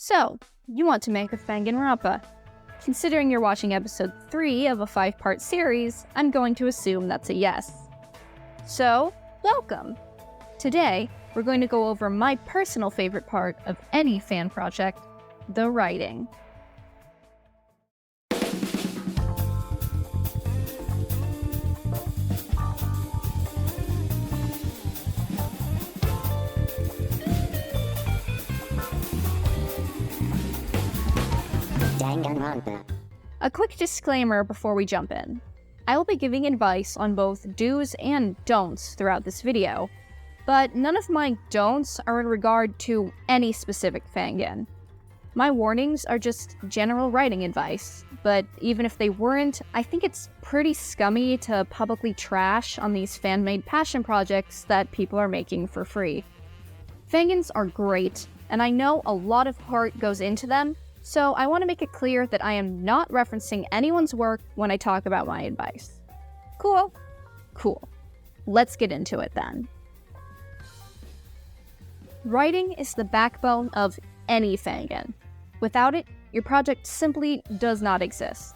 So, you want to make a Fanganronpa. Considering you're watching episode 3 of a 5-part series, I'm going to assume that's a yes. So, welcome! Today, we're going to go over my personal favorite part of any fan project, the writing. Danganronpa. A quick disclaimer before we jump in. I will be giving advice on both do's and don'ts throughout this video, but none of my don'ts are in regard to any specific fangan. My warnings are just general writing advice, but even if they weren't, I think it's pretty scummy to publicly trash on these fan-made passion projects that people are making for free. Fangans are great, and I know a lot of heart goes into them, so I want to make it clear that I am not referencing anyone's work when I talk about my advice. Cool? Cool. Let's get into it then. Writing is the backbone of any fangan. Without it, your project simply does not exist.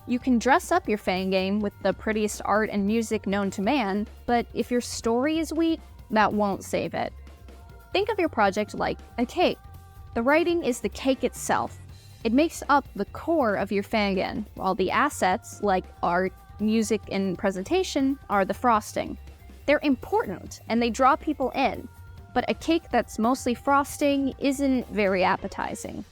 You can dress up your fangame with the prettiest art and music known to man, but if your story is weak, that won't save it. Think of your project like a cake. The writing is the cake itself. It makes up the core of your fangan, while the assets, like art, music, and presentation, are the frosting. They're important, and they draw people in, but a cake that's mostly frosting isn't very appetizing.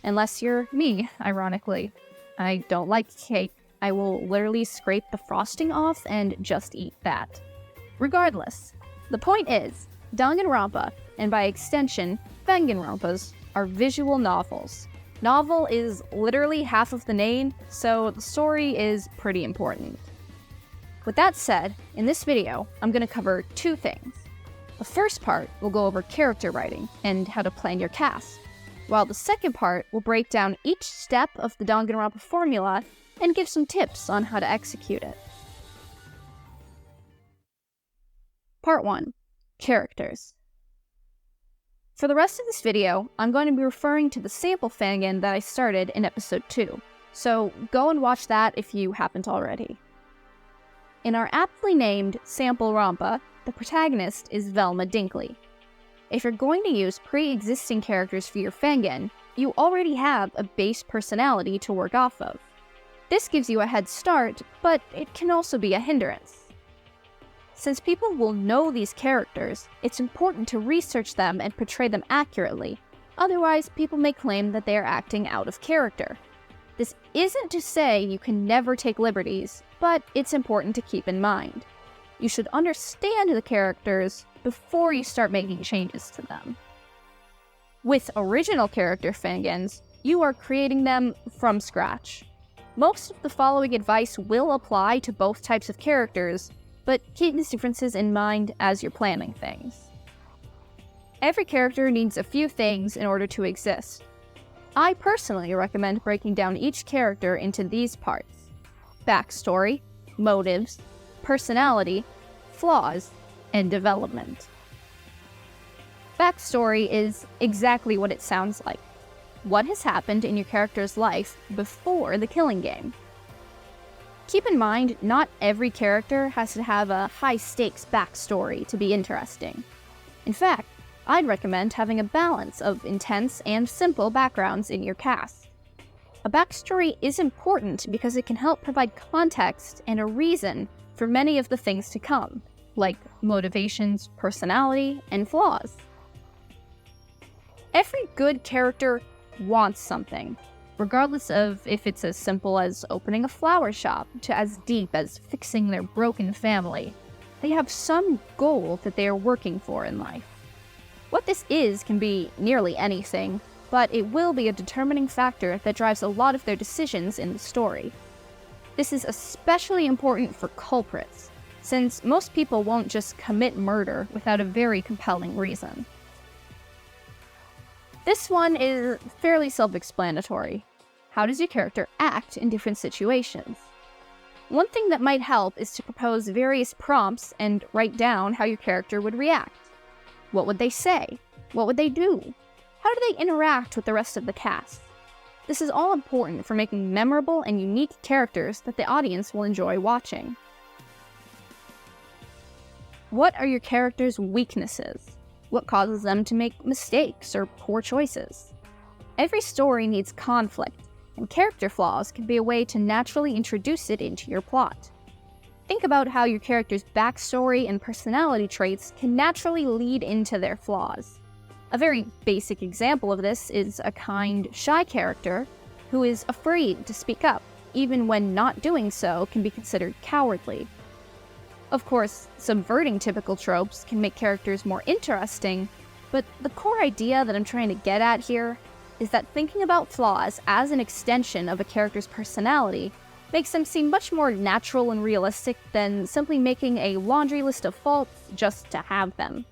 Unless you're me, ironically. I don't like cake. I will literally scrape the frosting off and just eat that. Regardless, the point is, Danganronpa, and by extension, Fanganronpas, are visual novels. Novel is literally half of the name, so the story is pretty important. With that said, in this video, I'm going to cover two things. The first part will go over character writing and how to plan your cast, while the second part will break down each step of the Danganronpa formula and give some tips on how to execute it. Part 1. Characters. For the rest of this video, I'm going to be referring to the sample fangan that I started in episode 2, so go and watch that if you haven't already. In our aptly named Sample Rompa, the protagonist is Velma Dinkley. If you're going to use pre-existing characters for your fangan, you already have a base personality to work off of. This gives you a head start, but it can also be a hindrance. Since people will know these characters, it's important to research them and portray them accurately. Otherwise, people may claim that they are acting out of character. This isn't to say you can never take liberties, but it's important to keep in mind. You should understand the characters before you start making changes to them. With original character fangans, you are creating them from scratch. Most of the following advice will apply to both types of characters, but keep these differences in mind as you're planning things. Every character needs a few things in order to exist. I personally recommend breaking down each character into these parts: backstory, motives, personality, flaws, and development. Backstory is exactly what it sounds like. What has happened in your character's life before the killing game? Keep in mind, not every character has to have a high-stakes backstory to be interesting. In fact, I'd recommend having a balance of intense and simple backgrounds in your cast. A backstory is important because it can help provide context and a reason for many of the things to come, like motivations, personality, and flaws. Every good character wants something, regardless of if it's as simple as opening a flower shop to as deep as fixing their broken family. They have some goal that they are working for in life. What this is can be nearly anything, but it will be a determining factor that drives a lot of their decisions in the story. This is especially important for culprits, since most people won't just commit murder without a very compelling reason. This one is fairly self-explanatory. How does your character act in different situations? One thing that might help is to propose various prompts and write down how your character would react. What would they say? What would they do? How do they interact with the rest of the cast? This is all important for making memorable and unique characters that the audience will enjoy watching. What are your characters' weaknesses? What causes them to make mistakes or poor choices? Every story needs conflict, and character flaws can be a way to naturally introduce it into your plot. Think about how your character's backstory and personality traits can naturally lead into their flaws. A very basic example of this is a kind, shy character who is afraid to speak up, even when not doing so can be considered cowardly. Of course, subverting typical tropes can make characters more interesting, but the core idea that I'm trying to get at here is that thinking about flaws as an extension of a character's personality makes them seem much more natural and realistic than simply making a laundry list of faults just to have them.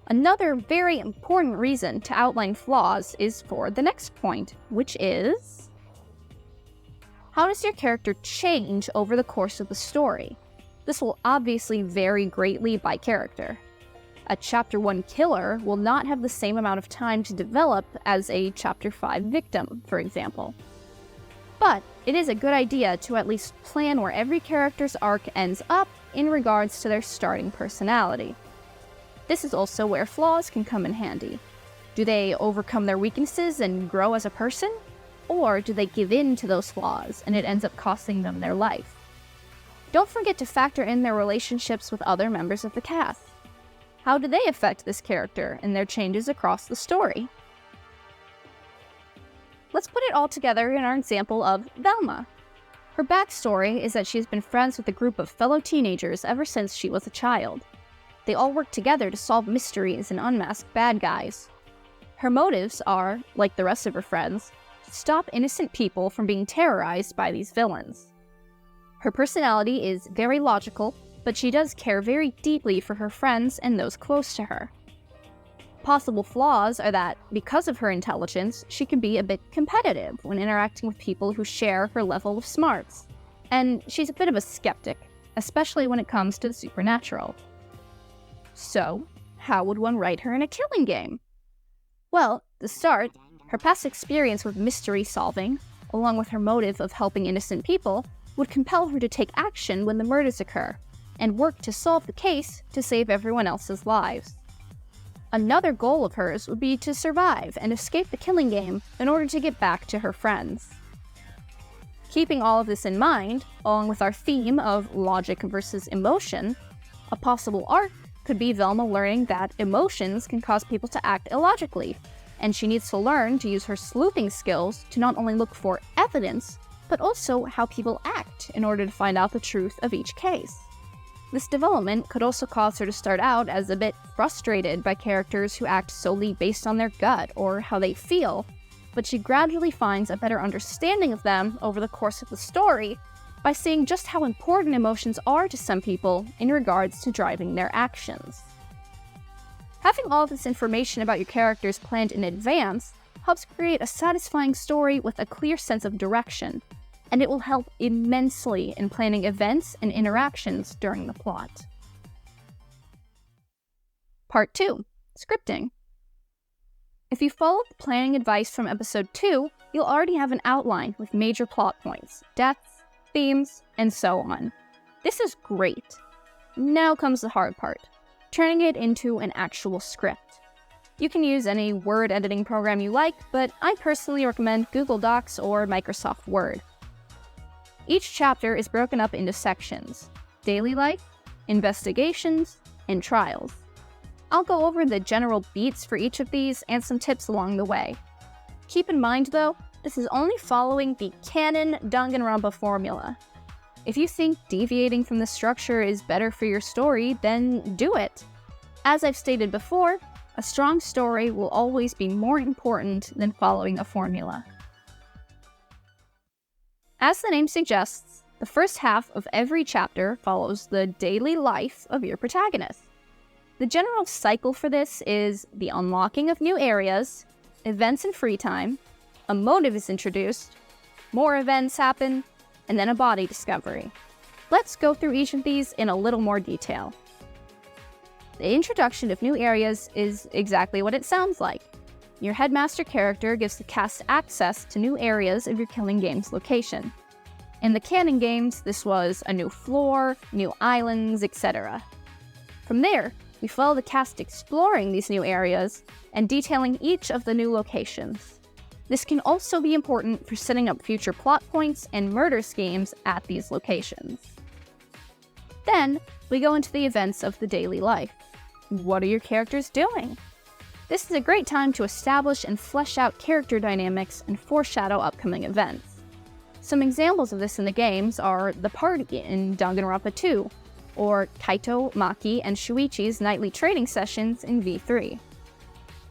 Another very important reason to outline flaws is for the next point, which is: how does your character change over the course of the story? This will obviously vary greatly by character. A Chapter 1 killer will not have the same amount of time to develop as a Chapter 5 victim, for example. But it is a good idea to at least plan where every character's arc ends up in regards to their starting personality. This is also where flaws can come in handy. Do they overcome their weaknesses and grow as a person? Or do they give in to those flaws and it ends up costing them their life? Don't forget to factor in their relationships with other members of the cast. How do they affect this character and their changes across the story? Let's put it all together in our example of Velma. Her backstory is that she has been friends with a group of fellow teenagers ever since she was a child. They all work together to solve mysteries and unmask bad guys. Her motives are, like the rest of her friends, to stop innocent people from being terrorized by these villains. Her personality is very logical, but she does care very deeply for her friends and those close to her. Possible flaws are that, because of her intelligence, she can be a bit competitive when interacting with people who share her level of smarts. And she's a bit of a skeptic, especially when it comes to the supernatural. So, how would one write her in a killing game? Well, to start, her past experience with mystery solving, along with her motive of helping innocent people, would compel her to take action when the murders occur, and work to solve the case to save everyone else's lives. Another goal of hers would be to survive and escape the killing game in order to get back to her friends. Keeping all of this in mind, along with our theme of logic versus emotion, a possible arc could be Velma learning that emotions can cause people to act illogically, and she needs to learn to use her sleuthing skills to not only look for evidence, but also how people act in order to find out the truth of each case. This development could also cause her to start out as a bit frustrated by characters who act solely based on their gut or how they feel, but she gradually finds a better understanding of them over the course of the story by seeing just how important emotions are to some people in regards to driving their actions. Having all this information about your characters planned in advance helps create a satisfying story with a clear sense of direction, and it will help immensely in planning events and interactions during the plot. Part 2. Scripting. If you followed the planning advice from episode 2, you'll already have an outline with major plot points, deaths, themes, and so on. This is great. Now comes the hard part, turning it into an actual script. You can use any word editing program you like, but I personally recommend Google Docs or Microsoft Word. Each chapter is broken up into sections: daily life, investigations, and trials. I'll go over the general beats for each of these and some tips along the way. Keep in mind though, this is only following the canon Danganronpa formula. If you think deviating from the structure is better for your story, then do it. As I've stated before, a strong story will always be more important than following a formula. As the name suggests, the first half of every chapter follows the daily life of your protagonist. The general cycle for this is the unlocking of new areas, events in free time, a motive is introduced, more events happen, and then a body discovery. Let's go through each of these in a little more detail. The introduction of new areas is exactly what it sounds like. Your headmaster character gives the cast access to new areas of your Killing Games location. In the canon games, this was a new floor, new islands, etc. From there, we follow the cast exploring these new areas and detailing each of the new locations. This can also be important for setting up future plot points and murder schemes at these locations. Then, we go into the events of the daily life. What are your characters doing? This is a great time to establish and flesh out character dynamics and foreshadow upcoming events. Some examples of this in the games are the party in Danganronpa 2, or Kaito, Maki, and Shuichi's nightly training sessions in V3.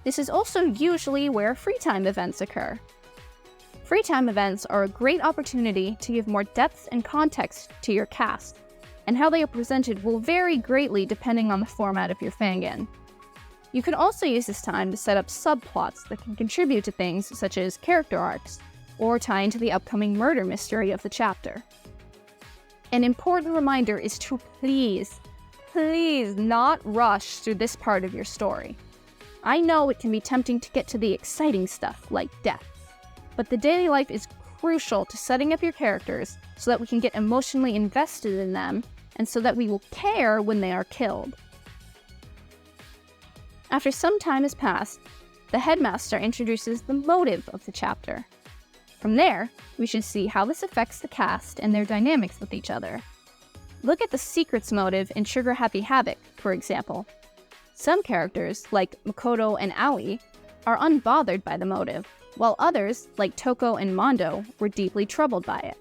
This is also usually where free time events occur. Free time events are a great opportunity to give more depth and context to your cast, and how they are presented will vary greatly depending on the format of your fangan. You can also use this time to set up subplots that can contribute to things such as character arcs, or tie into the upcoming murder mystery of the chapter. An important reminder is to please not rush through this part of your story. I know it can be tempting to get to the exciting stuff, like death, but the daily life is crucial to setting up your characters so that we can get emotionally invested in them, and so that we will care when they are killed. After some time has passed, the headmaster introduces the motive of the chapter. From there, we should see how this affects the cast and their dynamics with each other. Look at the secrets motive in Sugar Happy Havoc, for example. Some characters, like Makoto and Aoi, are unbothered by the motive, while others, like Toko and Mondo, were deeply troubled by it.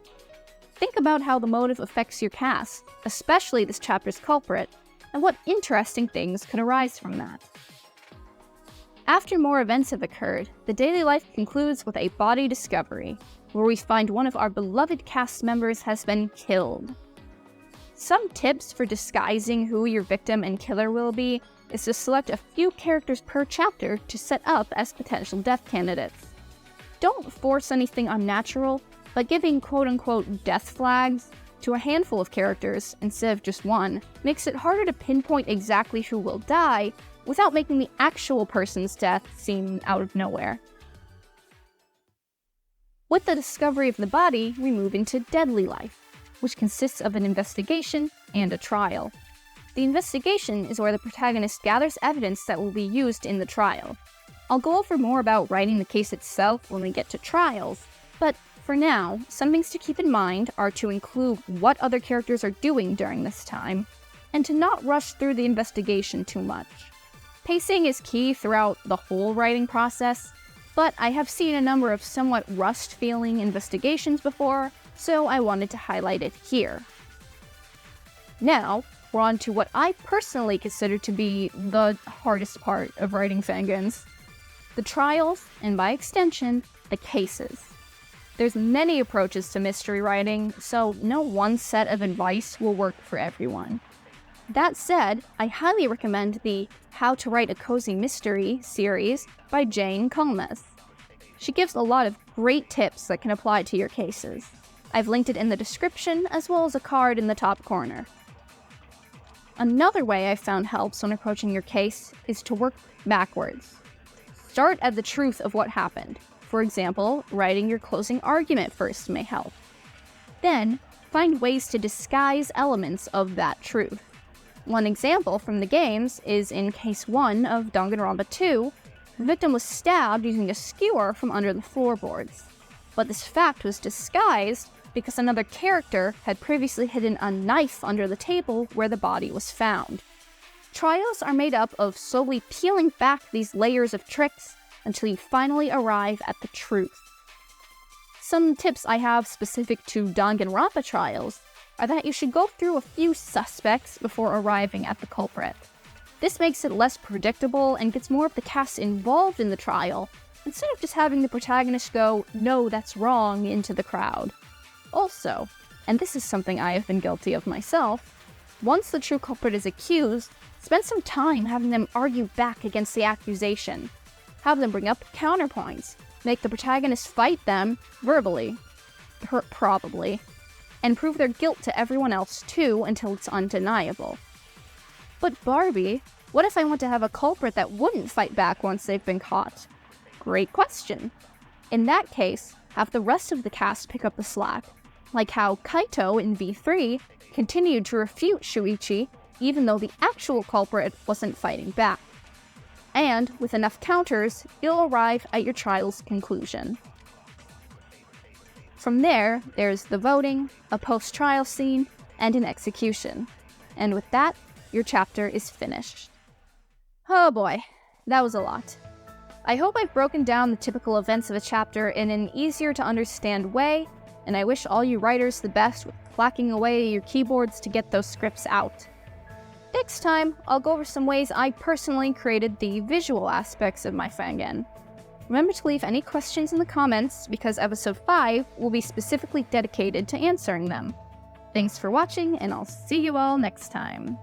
Think about how the motive affects your cast, especially this chapter's culprit, and what interesting things could arise from that. After more events have occurred, the daily life concludes with a body discovery, where we find one of our beloved cast members has been killed. Some tips for disguising who your victim and killer will be is to select a few characters per chapter to set up as potential death candidates. Don't force anything unnatural, but giving quote-unquote death flags to a handful of characters instead of just one makes it harder to pinpoint exactly who will die without making the actual person's death seem out of nowhere. With the discovery of the body, we move into deadly life, which consists of an investigation and a trial. The investigation is where the protagonist gathers evidence that will be used in the trial. I'll go over more about writing the case itself when we get to trials, but for now, some things to keep in mind are to include what other characters are doing during this time, and to not rush through the investigation too much. Pacing is key throughout the whole writing process, but I have seen a number of somewhat rushed-feeling investigations before, so I wanted to highlight it here. Now, we're on to what I personally consider to be the hardest part of writing fangans: the trials, and by extension, the cases. There's many approaches to mystery writing, so no one set of advice will work for everyone. That said, I highly recommend the How to Write a Cozy Mystery series by Jane Kalmes. She gives a lot of great tips that can apply to your cases. I've linked it in the description, as well as a card in the top corner. Another way I've found helps when approaching your case is to work backwards. Start at the truth of what happened. For example, writing your closing argument first may help. Then, find ways to disguise elements of that truth. One example from the games is in Case 1 of Danganronpa 2, the victim was stabbed using a skewer from under the floorboards. But this fact was disguised because another character had previously hidden a knife under the table where the body was found. Trials are made up of slowly peeling back these layers of tricks until you finally arrive at the truth. Some tips I have specific to Danganronpa trials are that you should go through a few suspects before arriving at the culprit. This makes it less predictable and gets more of the cast involved in the trial, instead of just having the protagonist go, "No, that's wrong," into the crowd. Also, and this is something I have been guilty of myself, once the true culprit is accused, spend some time having them argue back against the accusation. Have them bring up counterpoints, make the protagonist fight them, verbally, probably, and prove their guilt to everyone else too until it's undeniable. But Barbie, what if I want to have a culprit that wouldn't fight back once they've been caught? Great question. In that case, have the rest of the cast pick up the slack, like how Kaito in V3 continued to refute Shuichi even though the actual culprit wasn't fighting back. And with enough counters, you'll arrive at your trial's conclusion. From there, there's the voting, a post-trial scene, and an execution. And with that, your chapter is finished. Oh boy, that was a lot. I hope I've broken down the typical events of a chapter in an easier to understand way, and I wish all you writers the best with clacking away at your keyboards to get those scripts out. Next time, I'll go over some ways I personally created the visual aspects of my fangan. Remember to leave any questions in the comments, because episode 5 will be specifically dedicated to answering them. Thanks for watching, and I'll see you all next time.